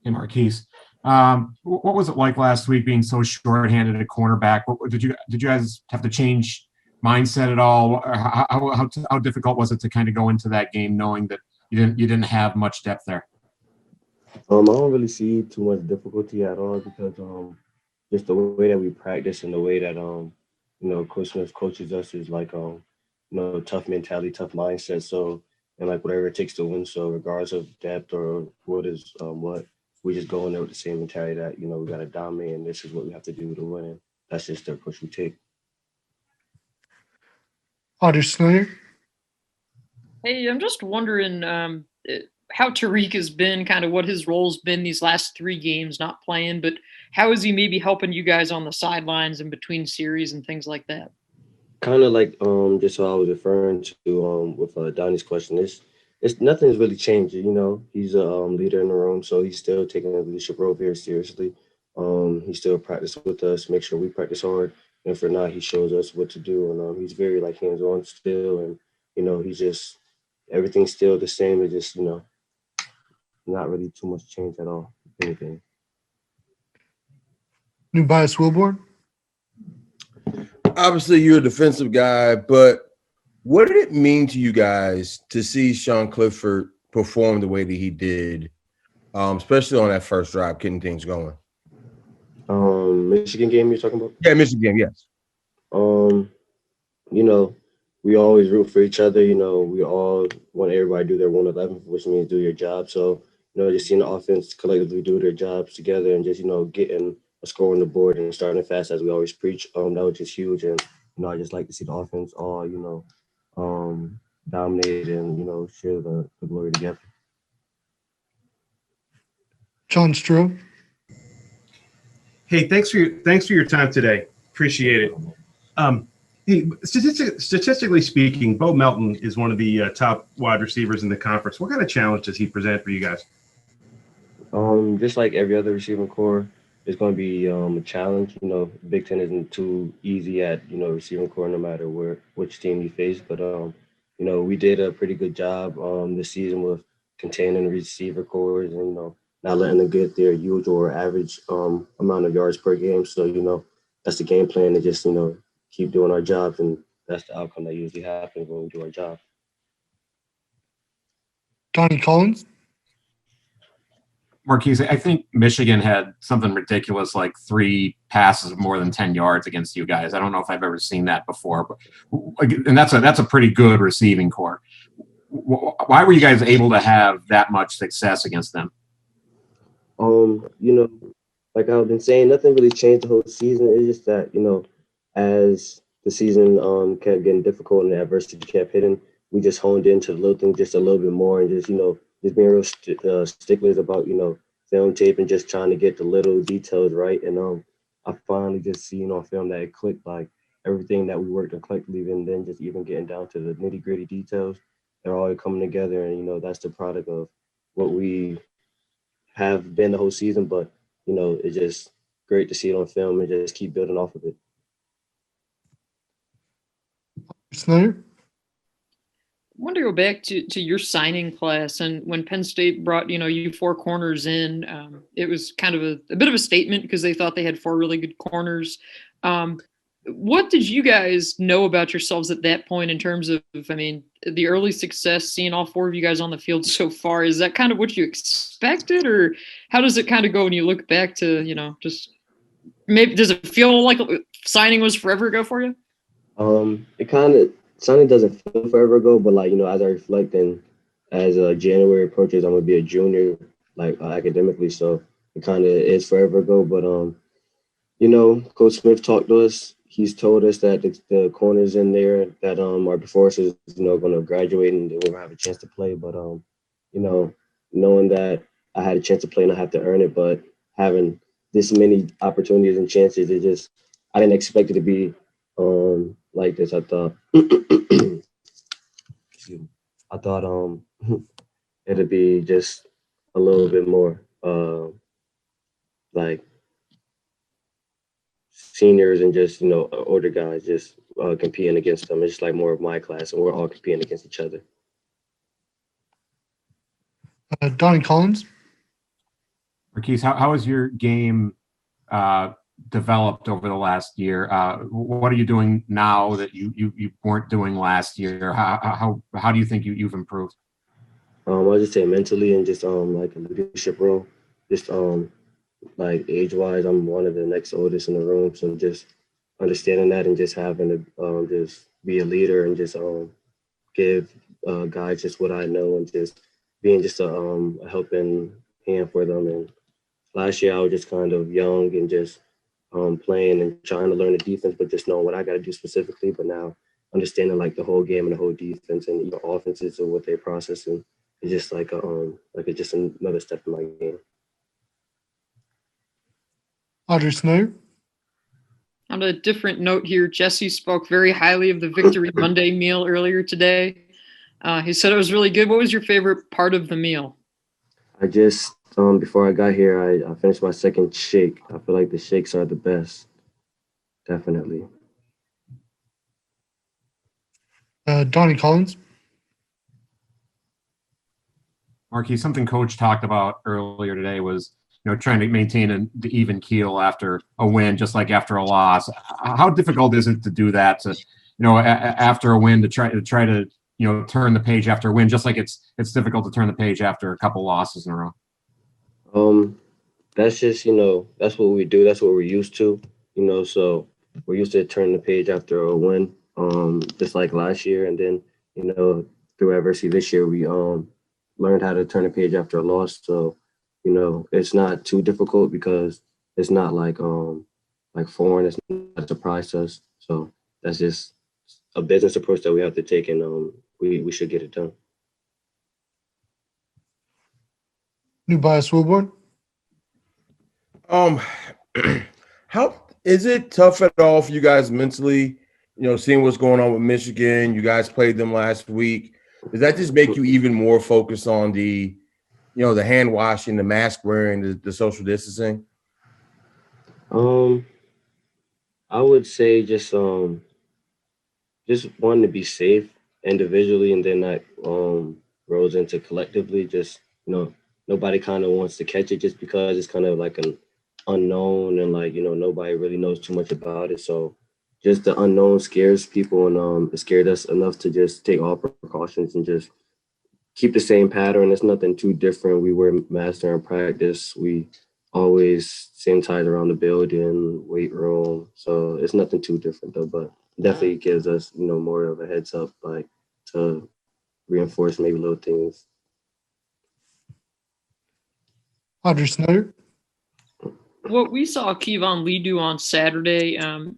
Hey, Marquis. What was it like last week being so short-handed at cornerback? Did you guys have to change mindset at all? Or how difficult was it to kind of go into that game knowing that you didn't have much depth there? I don't really see too much difficulty at all because just the way that we practice and the way that Coach Smith coaches us is like tough mentality, tough mindset. So and like whatever it takes to win. So regardless of depth or what, we just go in there with the same mentality that we got to dominate and this is what we have to do to win. And that's just the approach we take. Otter Snyder. Hey, I'm just wondering how Tariq has been, kind of what his role's been these last 3 games, not playing, but how is he maybe helping you guys on the sidelines and between series and things like that? Kind of like just what I was referring to with Donnie's question. It's nothing's really changed. He's a leader in the room, so he's still taking a leadership role very seriously. He still practices with us, make sure we practice hard, and for now, he shows us what to do. And he's very like hands on still, and he's just everything's still the same. It's just not really too much change at all. If anything. New bias Wilborn. Obviously, you're a defensive guy, but what did it mean to you guys to see Sean Clifford perform the way that he did, especially on that first drive, getting things going? Michigan game you're talking about? Yeah, Michigan game, yes. We always root for each other. We all want everybody to do their 111, which means do your job. So, just seeing the offense collectively do their jobs together and just, getting a score on the board and starting fast as we always preach, that was just huge. And, I just like to see the offense all, dominate and, share the glory together. John Stroh. Hey, thanks for your time today. Appreciate it. Hey, statistically speaking, Bo Melton is one of the top wide receivers in the conference. What kind of challenge does he present for you guys? Just like every other receiving core, it's going to be a challenge. Big Ten isn't too easy at receiving core no matter which team you face. But we did a pretty good job this season with containing the receiver cores and not letting them get their usual or average amount of yards per game. So that's the game plan to just keep doing our jobs, and that's the outcome that usually happens when we do our job. Donnie Collins. Marquise, I think Michigan had something ridiculous like 3 passes of more than 10 yards against you guys. I don't know if I've ever seen that before, and that's a pretty good receiving core. Why were you guys able to have that much success against them? Like I've been saying, nothing really changed the whole season. It's just that, as the season kept getting difficult and the adversity kept hitting, we just honed into the little things just a little bit more and just, just being real sticklers about, film tape and just trying to get the little details right. And I finally just seen on film that it clicked, like everything that we worked on collectively and then just even getting down to the nitty gritty details, they're all coming together. And, that's the product of what we have been the whole season. But, it's just great to see it on film and just keep building off of it. Snyder. I want to go back to your signing class, and when Penn State brought you 4 corners in, it was kind of a bit of a statement because they thought they had 4 really good corners. What did you guys know about yourselves at that point in terms of, the early success, seeing all 4 of you guys on the field so far? Is that kind of what you expected, or how does it kind of go when you look back to, just maybe does it feel like signing was forever ago for you? It kind of signing doesn't feel forever ago, but as I reflect and as January approaches, I'm gonna be a junior, academically, so it kind of is forever ago. But Coach Smith talked to us. He's told us that the corners in there that are before us is going to graduate and they won't have a chance to play. But knowing that I had a chance to play and I have to earn it, but having this many opportunities and chances, I didn't expect it to be like this. I thought I thought it'd be just a little bit more like seniors and just older guys just competing against them. It's just like more of my class, and we're all competing against each other. Donnie Collins. Marquis, how has your game developed over the last year? What are you doing now that you weren't doing last year? How do you think you've improved? I'll just say mentally and just like a leadership role. Just like age wise, I'm one of the next oldest in the room, so just understanding that and just having to just be a leader and just give guys just what I know and just being just a helping hand for them. And last year I was just kind of young and just playing and trying to learn the defense, but just knowing what I got to do specifically. But now understanding like the whole game and the whole defense and offenses and what they're processing is just like it's just another step in my game. Audrey Snyder. On a different note here, Jesse spoke very highly of the Victory Monday meal earlier today. He said it was really good. What was your favorite part of the meal? I just before I got here, I finished my second shake. I feel like the shakes are the best, definitely. Donnie Collins. Marquis, something Coach talked about earlier today was, trying to maintain the even keel after a win, just like after a loss. How difficult is it to do that? To, after a win, to try to turn the page after a win, just like it's difficult to turn the page after a couple losses in a row. That's just that's what we do. That's what we're used to. So we're used to turning the page after a win. Just like last year, and then through adversity this year, we learned how to turn the page after a loss. So it's not too difficult because it's not like foreign. It's not a surprise to us. So that's just a business approach that we have to take, and we should get it done. New bias Wilborn. How is it tough at all for you guys mentally? Seeing what's going on with Michigan, you guys played them last week. Does that just make you even more focused on the hand washing, the mask wearing, the social distancing? I would say just wanting to be safe individually, and then that rolls into collectively. Just nobody kind of wants to catch it just because it's kind of like an unknown, and nobody really knows too much about it. So just the unknown scares people, and it scared us enough to just take all precautions and just keep the same pattern. It's nothing too different. We wear masks during practice. We always sanitize around the building, weight room. So it's nothing too different though, but definitely gives us, more of a heads up, like to reinforce maybe little things. Audrey Snyder. What we saw Kevon Lee do on Saturday,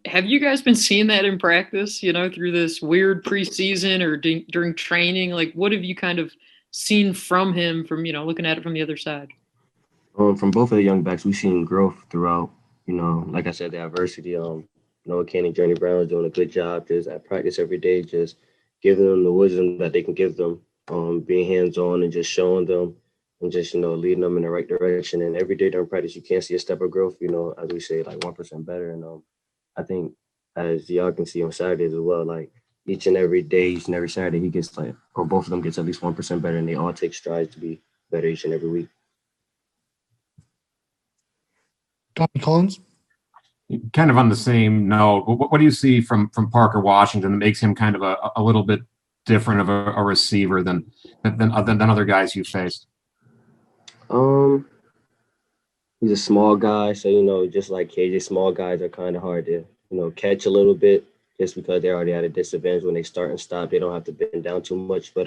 have you guys been seeing that in practice, through this weird preseason or during training? Like, what have you kind of seen from him from, looking at it from the other side? From both of the young backs, we've seen growth throughout, like I said, the adversity. Noah Canning, Journey Brown is doing a good job just at practice every day, just giving them the wisdom that they can give them, being hands-on and just showing them and just, leading them in the right direction. And every day during practice, you can see a step of growth, as we say, like 1% better. And I think as y'all can see on Saturdays as well, like each and every day, each and every Saturday, he gets or both of them gets at least 1% better, and they all take strides to be better each and every week. Donnie Collins. Kind of on the same note, what do you see from Parker Washington that makes him kind of a little bit different of a receiver than other guys you faced? He's a small guy, so just like KJ, small guys are kind of hard to catch a little bit just because they're already at a disadvantage when they start and stop. They don't have to bend down too much, but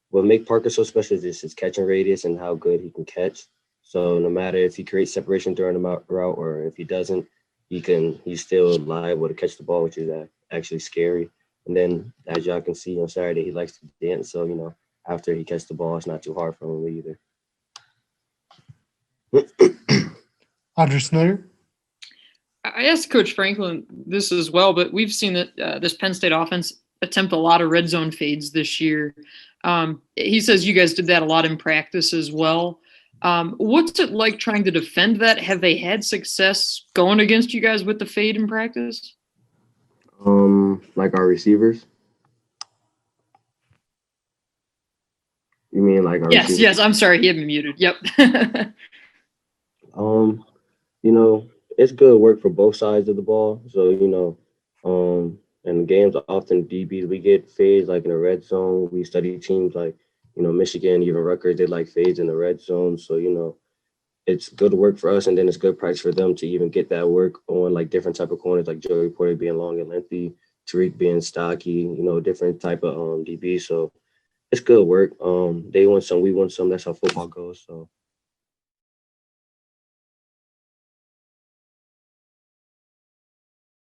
what makes Parker so special is just his catching radius and how good he can catch. So no matter if he creates separation during the route or if he doesn't, he's still liable to catch the ball, which is actually scary. And then as y'all can see on Saturday, he likes to dance. So, after he catches the ball, it's not too hard for him either. Audrey Snyder. I asked Coach Franklin this as well, but we've seen that this Penn State offense attempt a lot of red zone fades this year. He says you guys did that a lot in practice as well. What's it like trying to defend that? Have they had success going against you guys with the fade in practice? Like our receivers? You mean like our receivers? Yes, I'm sorry. He had me muted. Yep. You know, it's good work for both sides of the ball. So, in games often DBs we get fades like in the red zone. We study teams like, Michigan, even Rutgers did like fades in the red zone. So, it's good work for us, and then it's good price for them to even get that work on like different type of corners, like Joey Porter being long and lengthy, Tariq being stocky, different type of DB. So it's good work. They want some, we want some. That's how football goes. So